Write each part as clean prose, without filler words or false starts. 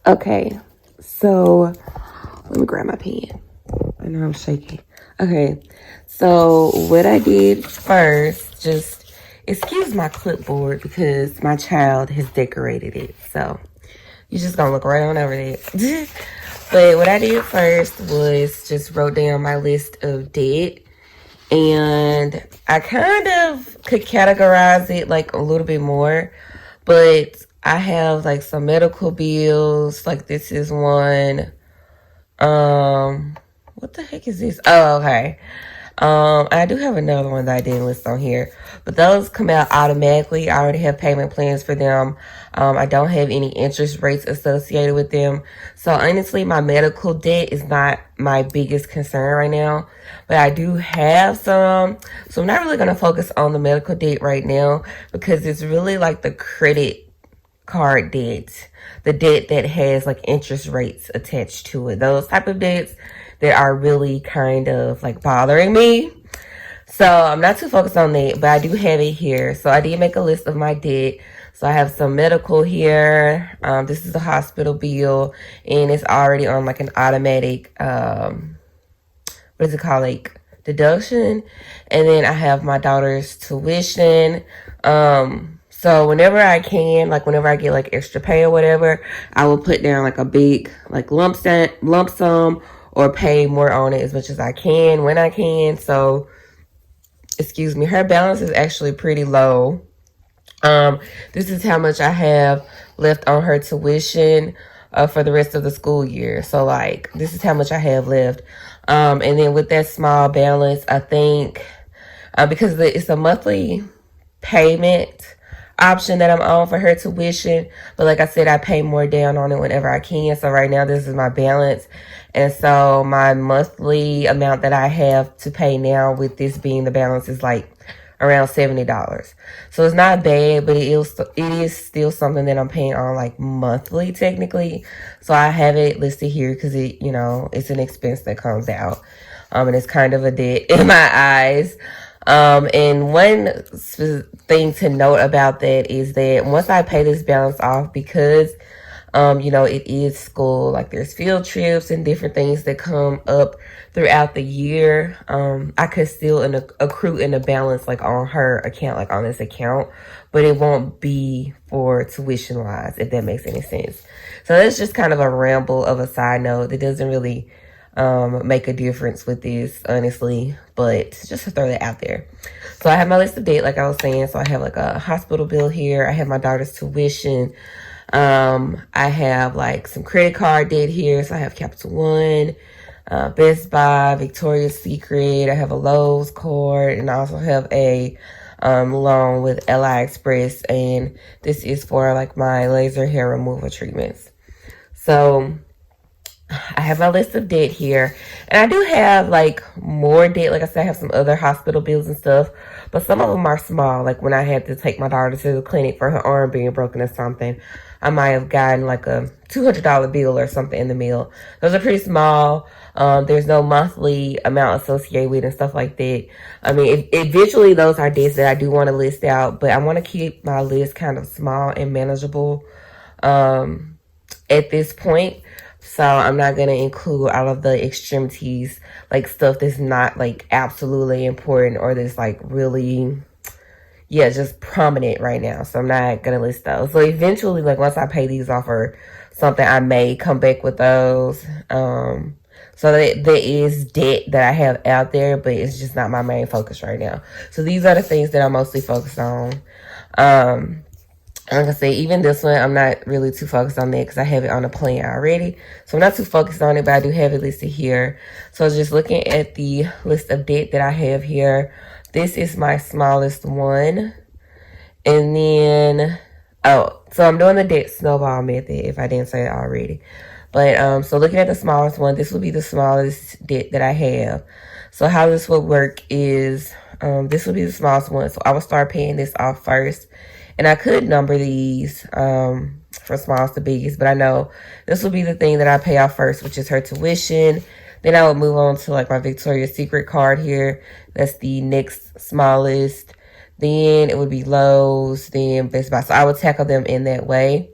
Okay, so let me grab my pen. I know I'm shaking. Okay, so what I did first, just excuse my clipboard because my child has decorated it. So you're just gonna look right on over there. But what I did first was just wrote down my list of debt. And I kind of could categorize it like a little bit more, but I have like some medical bills. Like this is one. What the heck is this? Oh, okay. I do have another one that I didn't list on here, but those come out automatically. I already have payment plans for them. I don't have any interest rates associated with them. So honestly, my medical debt is not my biggest concern right now, but I do have some. So I'm not really going to focus on the medical debt right now because it's really like the credit card debt, the debt that has like interest rates attached to it. Those type of debts that are really kind of like bothering me. So I'm not too focused on that, but I do have it here. So I did make a list of my debt. So I have some medical here. This is a hospital bill, and it's already on like an automatic, what is it called? Like deduction. And then I have my daughter's tuition. So whenever I can, like whenever I get like extra pay or whatever, I will put down like a big like lump sum or pay more on it as much as I can when I can. So, excuse me, her balance is actually pretty low. This is how much I have left on her tuition for the rest of the school year. So like, this is how much I have left. And then with that small balance, I think, because it's a monthly payment option that I'm on for her tuition, but like I said, I pay more down on it whenever I can. So right now this is my balance, and so my monthly amount that I have to pay now with this being the balance is like around $70. So it's not bad, but it is still something that I'm paying on like monthly technically. So I have it listed here because it, you know, it's an expense that comes out, and it's kind of a debt in my eyes. And one thing to note about that is that once I pay this balance off, because, you know, it is school, like there's field trips and different things that come up throughout the year, I could still accrue in a balance like on her account, like on this account, but it won't be for tuition wise, if that makes any sense. So that's just kind of a ramble of a side note that doesn't really make a difference with this, honestly, but just to throw that out there. So I have my list of debt, like I was saying. So I have like a hospital bill here. I have my daughter's tuition. I have like some credit card debt here. So I have Capital One, Best Buy, Victoria's Secret. I have a Lowe's card, and I also have a loan with LI Express, and this is for like my laser hair removal treatments. So I have my list of debt here, and I do have like more debt. Like I said, I have some other hospital bills and stuff, but some of them are small. Like when I had to take my daughter to the clinic for her arm being broken or something, I might have gotten like a $200 bill or something in the mail. Those are pretty small. There's no monthly amount associated with and stuff like that. I mean, eventually those are debts that I do want to list out, but I want to keep my list kind of small and manageable at this point. So I'm not going to include all of the extremities, like stuff that's not like absolutely important or that's like really, yeah, just prominent right now. So I'm not going to list those. So eventually, like once I pay these off or something, I may come back with those. So that there is debt that I have out there, but it's just not my main focus right now. So these are the things that I'm mostly focused on. Like I say, even this one, I'm not really too focused on that because I have it on a plan already. So I'm not too focused on it, but I do have it listed here. So just looking at the list of debt that I have here, this is my smallest one. And then, oh, so I'm doing the debt snowball method if I didn't say it already. But so looking at the smallest one, this will be the smallest debt that I have. So how this would work is this will be the smallest one. So I will start paying this off first. And I could number these from smallest to biggest, but I know this will be the thing that I pay off first, which is her tuition. Then I would move on to like my Victoria's Secret card here. That's the next smallest. Then it would be Lowe's, then Best Buy. So I would tackle them in that way.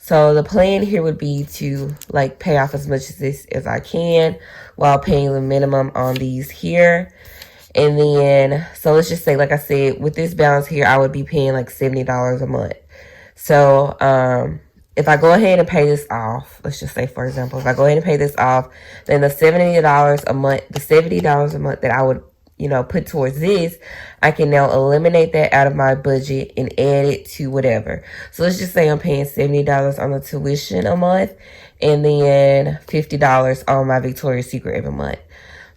So the plan here would be to like pay off as much of this as I can while paying the minimum on these here. And then, so let's just say, like I said, with this balance here, I would be paying like $70 a month. So, if I go ahead and pay this off, let's just say, for example, if I go ahead and pay this off, then the $70 a month, the $70 a month that I would, you know, put towards this, I can now eliminate that out of my budget and add it to whatever. So let's just say I'm paying $70 on the tuition a month and then $50 on my Victoria's Secret every month.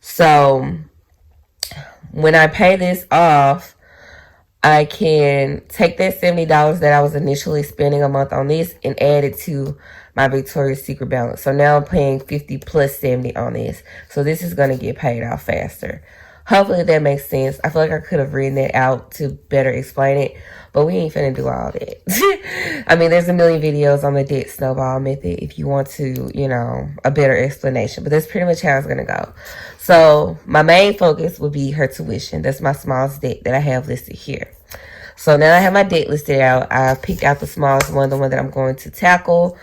So when I pay this off, I can take that $70 that I was initially spending a month on this and add it to my Victoria's Secret balance. So now I'm paying 50 plus 70 on this. So this is going to get paid off faster. Hopefully that makes sense. I feel like I could have written that out to better explain it, but we ain't finna do all that. I mean, there's a million videos on the debt snowball method if you want to, you know, a better explanation, but that's pretty much how it's gonna go. So my main focus would be her tuition. That's my smallest debt that I have listed here. So now I have my debt listed out. I've picked out the smallest one, the one that I'm going to tackle.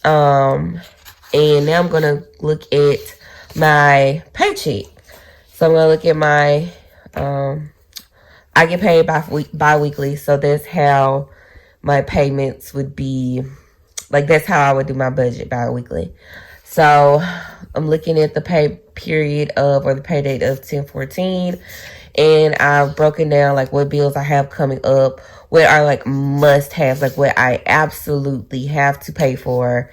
And now I'm gonna look at my paycheck. So I'm going to look at my, I get paid bi-weekly. So that's how my payments would be, like that's how I would do my budget bi-weekly. So I'm looking at the pay period of, or the pay date of 10/14. And I've broken down like what bills I have coming up, what are like must-haves, like what I absolutely have to pay for.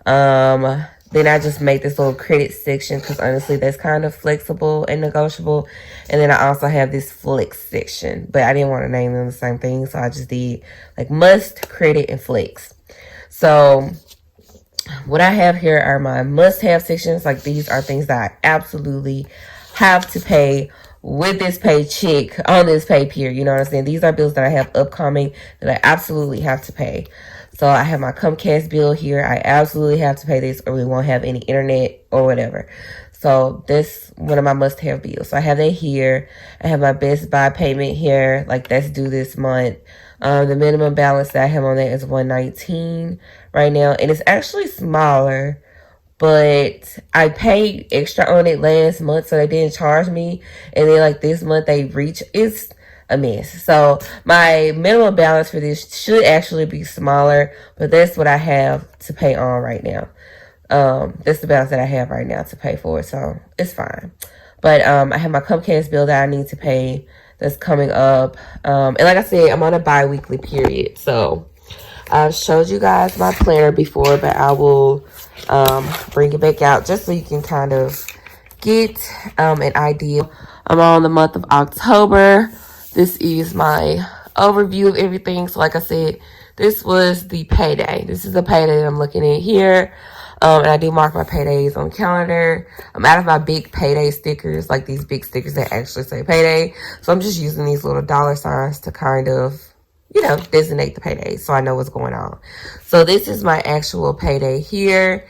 Then I just made this little credit section because honestly, that's kind of flexible and negotiable. And then I also have this flex section, but I didn't want to name them the same thing. So I just did like must, credit, and flex. So what I have here are my must-have sections. Like these are things that I absolutely have to pay with this paycheck on this pay period. You know what I'm saying? These are bills that I have upcoming that I absolutely have to pay. So I have my Comcast bill here. I absolutely have to pay this or we won't have any internet or whatever. So this one of my must-have bills. So I have that here. I have my Best Buy payment here. Like that's due this month. The minimum balance that I have on that is $119 right now. And it's actually smaller, but I paid extra on it last month, so they didn't charge me. And then like this month they it's a mess. So my minimum balance for this should actually be smaller, but that's what I have to pay on right now. That's the balance that I have right now to pay for, so it's fine. But I have my Comcast bill that I need to pay that's coming up. And like I said, I'm on a bi-weekly period. So I've showed you guys my planner before, but I will bring it back out just so you can kind of get an idea. I'm on the month of October. This is my overview of everything. So like I said, this was the payday. This is the payday that I'm looking at here. And I do mark my paydays on the calendar. I'm out of my big payday stickers, like these big stickers that actually say payday. So I'm just using these little dollar signs to kind of, you know, designate the paydays so I know what's going on. So this is my actual payday here.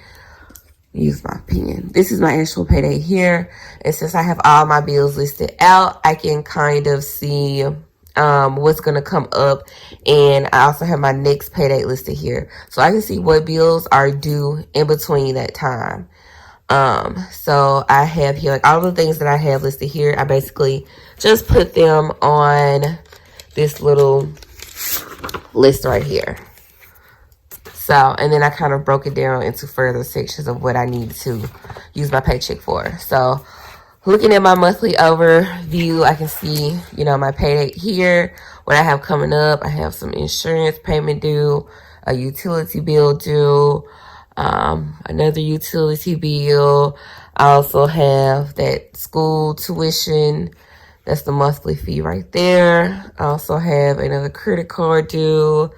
Use my pen. This is my actual payday here. And since I have all my bills listed out, I can kind of see what's going to come up. And I also have my next payday listed here. So I can see what bills are due in between that time. So I have here, like all the things that I have listed here, I basically just put them on this little list right here. So, and then I kind of broke it down into further sections of what I need to use my paycheck for. So, looking at my monthly overview, I can see, you know, my payday here, what I have coming up. I have some insurance payment due, a utility bill due, another utility bill. I also have that school tuition. That's the monthly fee right there. I also have another credit card due.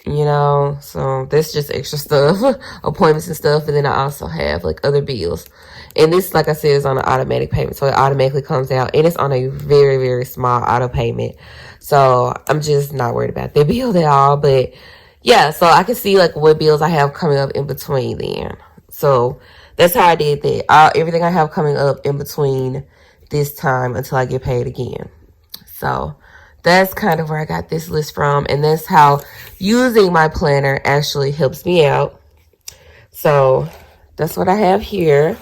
You know, so that's just extra stuff, appointments and stuff. And then I also have like other bills. And this, like I said, is on an automatic payment. So it automatically comes out and it's on a very, very small auto payment. So I'm just not worried about that bill at all. But yeah, so I can see like what bills I have coming up in between then. So that's how I did that. Everything I have coming up in between this time until I get paid again. So that's kind of where I got this list from. And that's how using my planner actually helps me out. So that's what I have here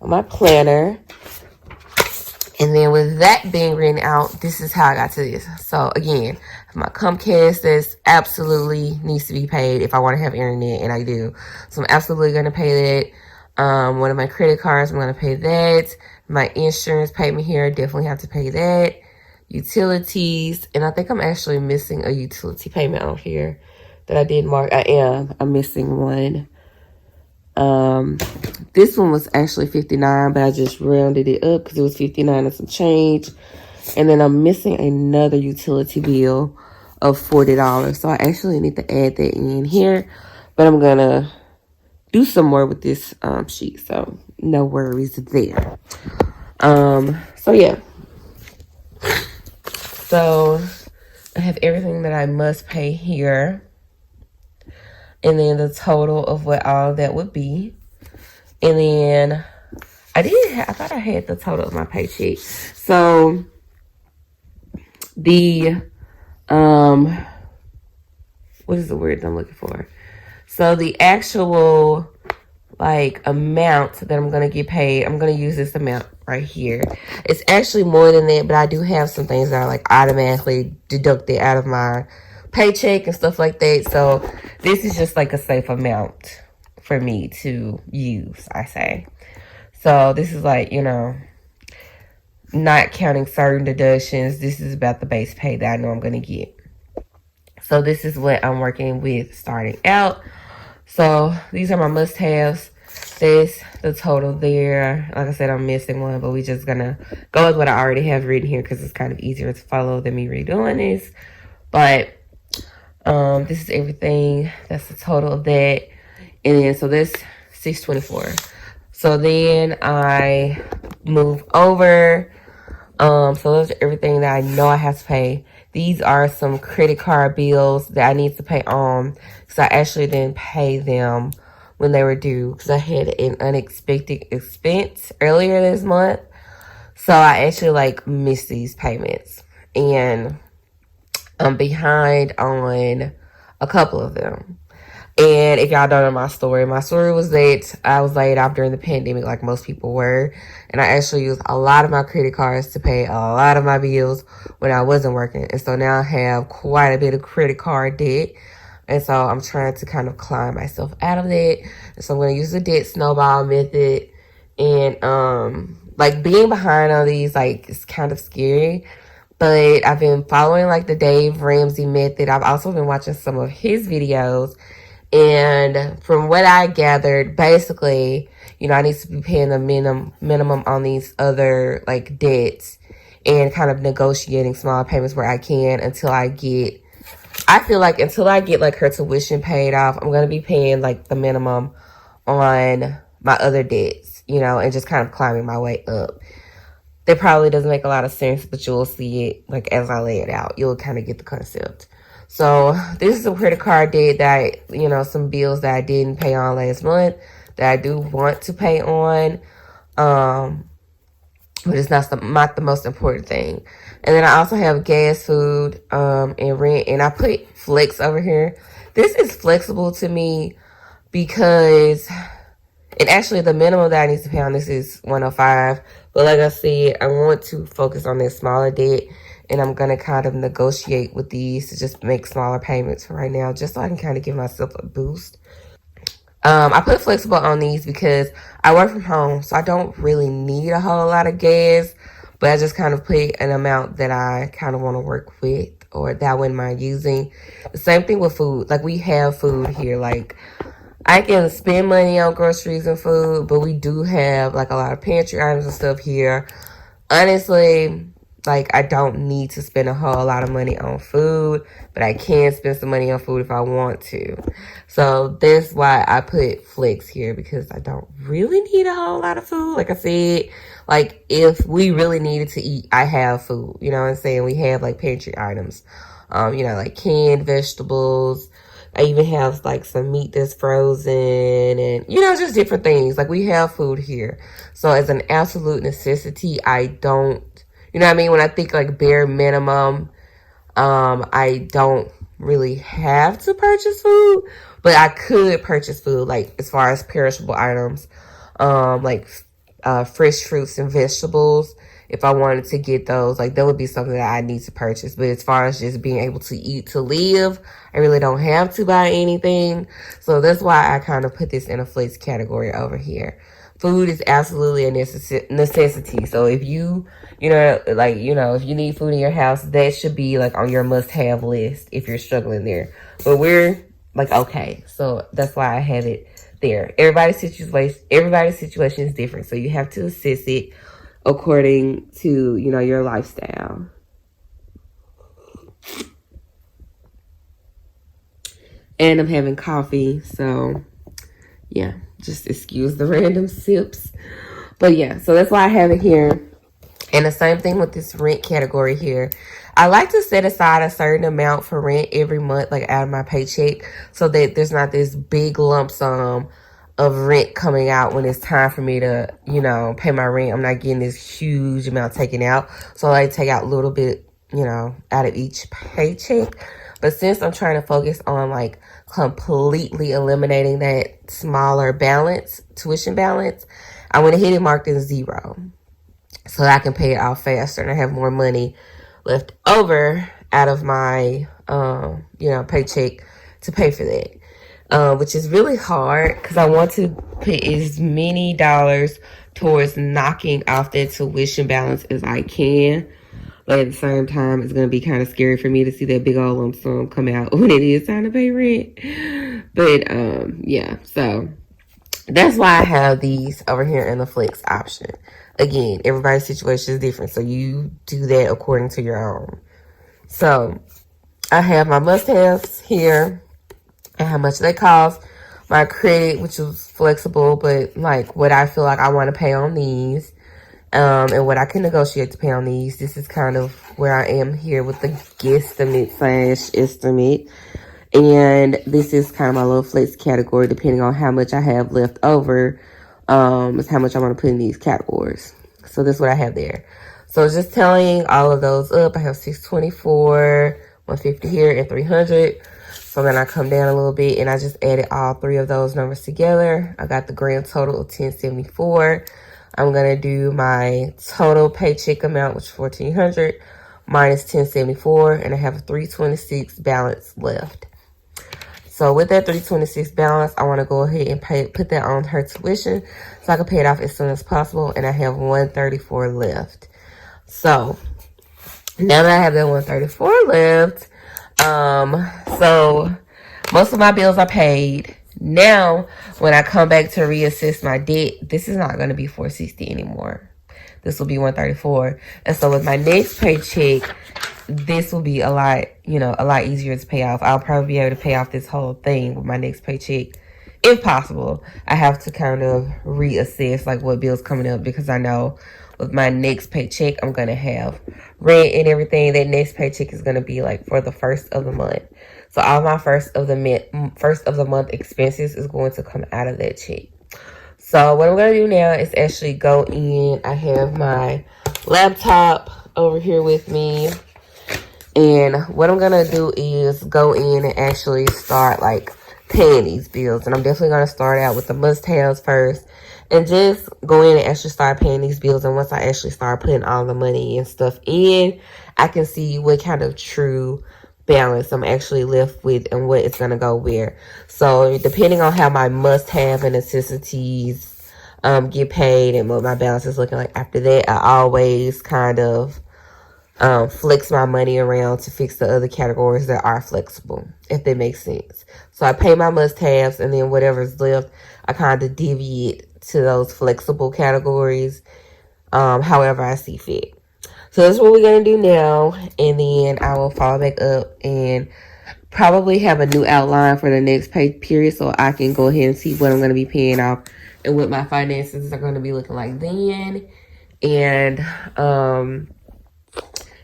on my planner. And then with that being written out, this is how I got to this. So again, my Comcast, this absolutely needs to be paid if I want to have internet, and I do. So I'm absolutely going to pay that. One of my credit cards, I'm going to pay that. My insurance payment here, I definitely have to pay that. Utilities, and I think I'm actually missing a utility payment on here that I did mark. I'm missing one. This one was actually $59, but I just rounded it up because it was $59 and some change. And then I'm missing another utility bill of $40. So I actually need to add that in here, but I'm gonna do some more with this sheet, so no worries there. So yeah. So I have everything that I must pay here. And then the total of what all of that would be. And then I thought I had the total of my paycheck. So the, what is the word I'm looking for? So the actual like amount that I'm going to get paid, I'm going to use this amount right here. It's actually more than that, but I do have some things that are like automatically deducted out of my paycheck and stuff like that. So this is just like a safe amount for me to use, I say. So this is like, you know, not counting certain deductions. This is about the base pay that I know I'm going to get. So this is what I'm working with starting out. So these are my must-haves. There's the total there. Like I said, I'm missing one, but we're just going to go with what I already have written here because it's kind of easier to follow than me redoing this. But this is everything. That's the total of that. And then, so this $624. So then I move over. So those are everything that I know I have to pay. These are some credit card bills that I need to pay on. So I actually didn't pay them when they were due because I had an unexpected expense earlier this month. So I actually like missed these payments. And I'm behind on a couple of them. And if y'all don't know my story was that I was laid off during the pandemic like most people were. And I actually used a lot of my credit cards to pay a lot of my bills when I wasn't working. And so now I have quite a bit of credit card debt. And so I'm trying to kind of climb myself out of that. And so I'm going to use the debt snowball method. And like being behind on these, like, it's kind of scary. But I've been following like the Dave Ramsey method. I've also been watching some of his videos. And from what I gathered, basically, you know, I need to be paying the minimum on these other like debts and kind of negotiating small payments where I can until I get like her tuition paid off. I'm going to be paying like the minimum on my other debts, you know, and just kind of climbing my way up. That probably doesn't make a lot of sense, but you'll see it like as I lay it out. You'll kind of get the concept. So this is a credit card debt that you know, some bills that I didn't pay on last month that I do want to pay on. But it's not the most important thing. And then I also have gas, food, and rent. And I put flex over here. This is flexible to me because, and actually the minimum that I need to pay on this is $105. But like I said, I want to focus on this smaller debt. And I'm going to kind of negotiate with these to just make smaller payments for right now, just so I can kind of give myself a boost. I put flexible on these because I work from home, so I don't really need a whole lot of gas. But I just kind of put an amount that I kind of want to work with or that I wouldn't mind using. The same thing with food. Like, we have food here. Like, I can spend money on groceries and food, but we do have, like, a lot of pantry items and stuff here. Honestly, like, I don't need to spend a whole lot of money on food, but I can spend some money on food if I want to. So that's why I put flex here, because I don't really need a whole lot of food. Like I said, like, if we really needed to eat, I have food. You know what I'm saying? We have, like, pantry items. You know, like canned vegetables. I even have, like, some meat that's frozen and, you know, just different things. Like, we have food here. So as an absolute necessity, I don't, you know what I mean? When I think like bare minimum, I don't really have to purchase food, but I could purchase food, like as far as perishable items, like fresh fruits and vegetables. If I wanted to get those, like that would be something that I need to purchase. But as far as just being able to eat to live, I really don't have to buy anything. So that's why I kind of put this in a flex category over here. Food is absolutely a necessity. So if you if you need food in your house, that should be like on your must-have list if you're struggling there. But we're like, okay, so that's why I have it there. Everybody's situation is different. So you have to assess it according to, your lifestyle. And I'm having coffee, so yeah, just excuse the random sips. But yeah, so that's why I have it here. And the same thing with this rent category here. I like to set aside a certain amount for rent every month, like out of my paycheck, so that there's not this big lump sum of rent coming out when it's time for me to, pay my rent. I'm not getting this huge amount taken out. So I take out a little bit, out of each paycheck. But since I'm trying to focus on like completely eliminating that smaller balance, tuition balance, I went ahead and marked it 0 so that I can pay it off faster and I have more money left over out of my, paycheck to pay for that. Which is really hard because I want to put as many dollars towards knocking off that tuition balance as I can. But at the same time, it's going to be kind of scary for me to see that big old lump sum come out when it is time to pay rent. But, yeah, so that's why I have these over here in the flex option. Again, everybody's situation is different, so you do that according to your own. So I have my must-haves here and how much they cost. My credit, which is flexible, but like what I feel like I want to pay on these. And what I can negotiate to pay on these. This is kind of where I am here with the guesstimate/estimate. And this is kind of my little flex category, depending on how much I have left over, is how much I want to put in these categories. So this is what I have there. So just telling all of those up, I have 624, 150 here, and 300. So then I come down a little bit, and I just added all 3 of those numbers together. I got the grand total of 1074. I'm going to do my total paycheck amount, which is 1,400, minus 1074, and I have a 326 balance left. So with that 326 balance, I want to go ahead and put that on her tuition so I can pay it off as soon as possible, and I have 134 left. So now that I have that 134 left, so most of my bills are paid. Now, when I come back to reassess my debt, this is not going to be 460 anymore. This will be 134. And so with my next paycheck, this will be a lot easier to pay off. I'll probably be able to pay off this whole thing with my next paycheck. If possible, I have to kind of reassess like what bills coming up, because I know with my next paycheck, I'm going to have rent and everything. That next paycheck is going to be like for the first of the month. So all my first of the month expenses is going to come out of that check. So what I'm going to do now is actually go in. I have my laptop over here with me. And what I'm going to do is go in and actually start like paying these bills. And I'm definitely going to start out with the must-haves first. And just go in and actually start paying these bills. And once I actually start putting all the money and stuff in, I can see what kind of true balance I'm actually left with and what it's going to go where. So depending on how my must-have and necessities get paid and what my balance is looking like after that, I always kind of flex my money around to fix the other categories that are flexible, if that makes sense. So I pay my must-haves, and then whatever's left, I kind of deviate to those flexible categories however I see fit. So that's what we're going to do now, and then I will follow back up and probably have a new outline for the next pay period so I can go ahead and see what I'm going to be paying off and what my finances are going to be looking like then. And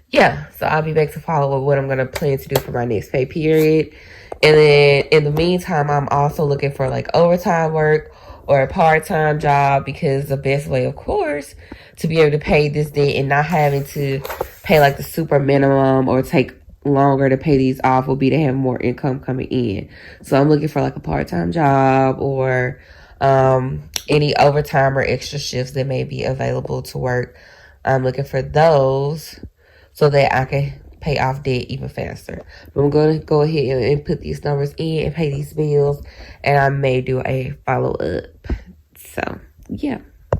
yeah, so I'll be back to follow up what I'm going to plan to do for my next pay period. And then in the meantime, I'm also looking for like overtime work or a part-time job, because the best way, of course, to be able to pay this debt and not having to pay like the super minimum or take longer to pay these off will be to have more income coming in. So I'm looking for like a part-time job or any overtime or extra shifts that may be available to work. I'm looking for those so that I can pay off debt even faster. But I'm going to go ahead and put these numbers in and pay these bills, and I may do a follow-up. So, yeah.